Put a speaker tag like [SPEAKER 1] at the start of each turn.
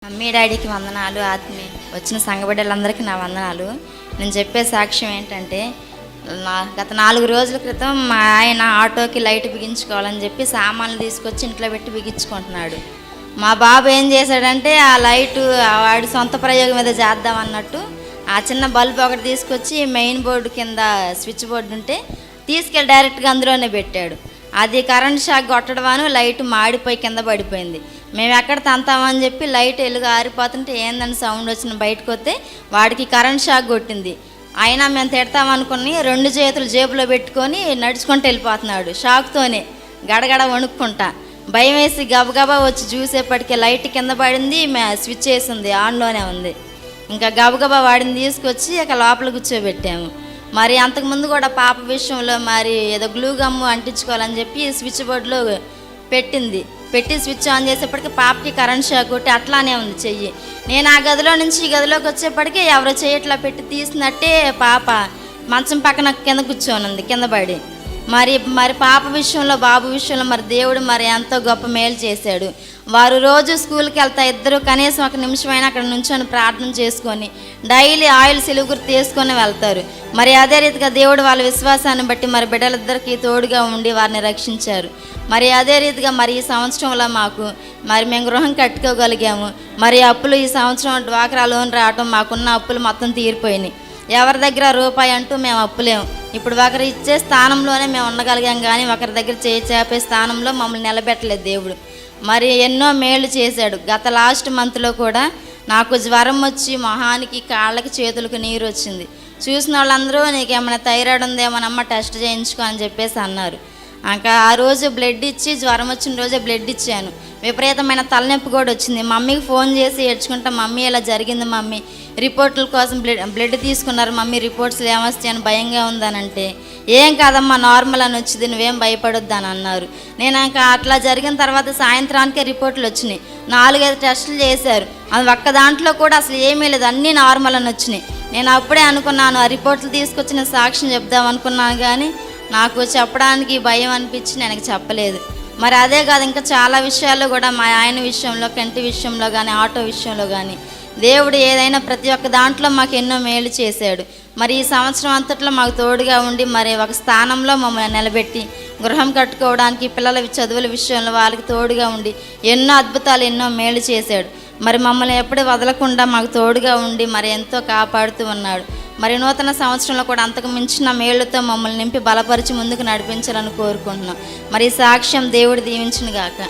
[SPEAKER 1] Mummy డాడీకి వందనాలు. వచ్చిన సంఘ బిడ్డలందరికీ నా వందనాలు. నేను చెప్పే సాక్ష్యం ఏంటంటే, గత 4 రోజుల క్రితం మా ఆయన ఆటోకి లైట్ బిగించుకోవాలని చెప్పి సామాన్లు తీసుకొచ్చి ఇంట్లో పెట్టి బిగించుకుంటున్నాడు. మా బాబు ఏం చేశాడంటే, ఆ లైటు వాడి సొంత ప్రయోగం మీద చేద్దాం అన్నట్టు ఆ చిన్న బల్బ్ ఒకటి తీసుకొచ్చి మెయిన్ బోర్డు కింద స్విచ్ బోర్డు ఉంటే తీసుకెళ్ళి డైరెక్ట్గా అందులోనే పెట్టాడు. అది కరెంట్ షాక్ కొట్టడమని లైట్ మాడిపోయి కింద పడిపోయింది. మేము ఎక్కడ తంతామని చెప్పి లైట్ వెలుగు ఆరిపోతుంటే ఏందని సౌండ్ వచ్చిన బయటకు వస్తే వాడికి కరెంట్ షాక్ కొట్టింది. అయినా మేము తిడతామనుకుని 2 చేతులు జేబులో పెట్టుకొని నడుచుకుంటూ వెళ్ళిపోతున్నాడు. షాక్తోనే గడగడ వణుక్కుంటా. భయం వేసి గబగబా వచ్చి చూసేపటికి లైట్ కింద పడింది, స్విచ్ వేసింది, ఆన్లోనే ఉంది. ఇంకా గబగబా వాడిని తీసుకొచ్చి ఇక లోపల కూర్చోబెట్టాము. మరి అంతకుముందు కూడా పాప విషయంలో మరి ఏదో గ్లూ గమ్ము అంటించుకోవాలని చెప్పి స్విచ్ బోర్డులో పెట్టి స్విచ్ ఆన్ చేసేప్పటికి పాపకి కరెంట్ షాక్ కొట్టి అట్లానే ఉంది చెయ్యి. నేను ఆ గదిలో నుంచి ఈ గదిలోకి వచ్చేప్పటికి ఎవరో చెయ్యి ఇట్లా పెట్టి తీసినట్టే పాప మంచం పక్కన కింద కూర్చోనుంది, కింద పడి. మరి పాప విషయంలో బాబు విషయంలో మరి దేవుడు మరి ఎంతో గొప్ప మేలు చేశాడు. వారు రోజు స్కూల్కి వెళ్తా ఇద్దరు కనీసం 1 నిమిషమైనా అక్కడ నుంచొని ప్రార్థన చేసుకొని డైలీ ఆయిల్ సిలుగురు తీసుకొని వెళ్తారు. మరి అదే రీతిగా దేవుడు వాళ్ళ విశ్వాసాన్ని బట్టి మరి బిడ్డలిద్దరికీ తోడుగా ఉండి వారిని రక్షించారు. మరి అదే రీతిగా మరి ఈ సంవత్సరంలో మేము గృహం కట్టుకోగలిగాము. మరి అప్పులు ఈ సంవత్సరం డ్వాక్రా లోన్ రావటం మాకున్న అప్పులు మొత్తం తీరిపోయినాయి. ఎవరి దగ్గర రూపాయి అంటూ మేము అప్పులేము. ఇప్పుడు ఒకరు ఇచ్చే స్థానంలోనే మేము ఉండగలిగాం, కానీ ఒకరి దగ్గర చేయి చేపే స్థానంలో మమ్మల్ని నిలబెట్టలేదు దేవుడు. మరి ఎన్నో మేలు చేశాడు. గత లాస్ట్ మంత్లో కూడా నాకు జ్వరం వచ్చి మొహానికి కాళ్ళకి చేతులకు నీరు వచ్చింది. చూసిన వాళ్ళందరూ నీకేమైనా థైరాయిడ్ ఉందేమోనమ్మ టెస్ట్ చేయించుకో అని చెప్పేసి అన్నారు. ఇంకా ఆ రోజు బ్లడ్ ఇచ్చి జ్వరం వచ్చిన రోజే బ్లడ్ ఇచ్చాను. విపరీతమైన తలనొప్పి కూడా వచ్చింది. మమ్మీకి ఫోన్ చేసి ఏడ్చుకుంటా, మమ్మీ ఇలా జరిగింది మమ్మీ, రిపోర్టుల కోసం బ్లడ్ తీసుకున్నారు మమ్మీ, రిపోర్ట్స్ ఏమొస్తాయి అని భయంగా ఉందనంటే, ఏం కాదమ్మా నార్మల్ అని వచ్చింది, నువ్వేం భయపడొద్దు అని అన్నారు. నేను ఇంకా అట్లా జరిగిన తర్వాత సాయంత్రానికే రిపోర్ట్లు వచ్చినాయి. 4-5 టెస్టులు చేశారు. అది ఒక్క దాంట్లో కూడా అసలు ఏమీ లేదు, అన్నీ నార్మల్ అని వచ్చినాయి. నేను అప్పుడే అనుకున్నాను ఆ రిపోర్ట్లు తీసుకొచ్చి నేను సాక్ష్యం చెప్దాం అనుకున్నాను, కానీ నాకు చెప్పడానికి భయం అనిపించి నేను చెప్పలేదు. మరి అదే కాదు, ఇంకా చాలా విషయాల్లో కూడా మా ఆయన విషయంలో, కంటి విషయంలో కానీ, ఆటో విషయంలో కానీ దేవుడు ఏదైనా ప్రతి ఒక్క దాంట్లో మాకు ఎన్నో మేలు చేశాడు. మరి ఈ సంవత్సరం అంతట్లో మాకు తోడుగా ఉండి మరి ఒక స్థానంలో మమ్మల్ని నిలబెట్టి గృహం కట్టుకోవడానికి, పిల్లల చదువుల విషయంలో వాళ్ళకి తోడుగా ఉండి ఎన్నో అద్భుతాలు, ఎన్నో మేలు చేశాడు. మరి మమ్మల్ని ఎప్పుడు వదలకుండా మాకు తోడుగా ఉండి మరి ఎంతో కాపాడుతూ ఉన్నాడు. మరి నూతన సంవత్సరంలో కూడా అంతకు మించిన మేళ్లతో మమ్మల్ని నింపి బలపరిచి ముందుకు నడిపించాలని కోరుకుంటున్నాం. మరి సాక్ష్యం దేవుడు దీవించును గాక.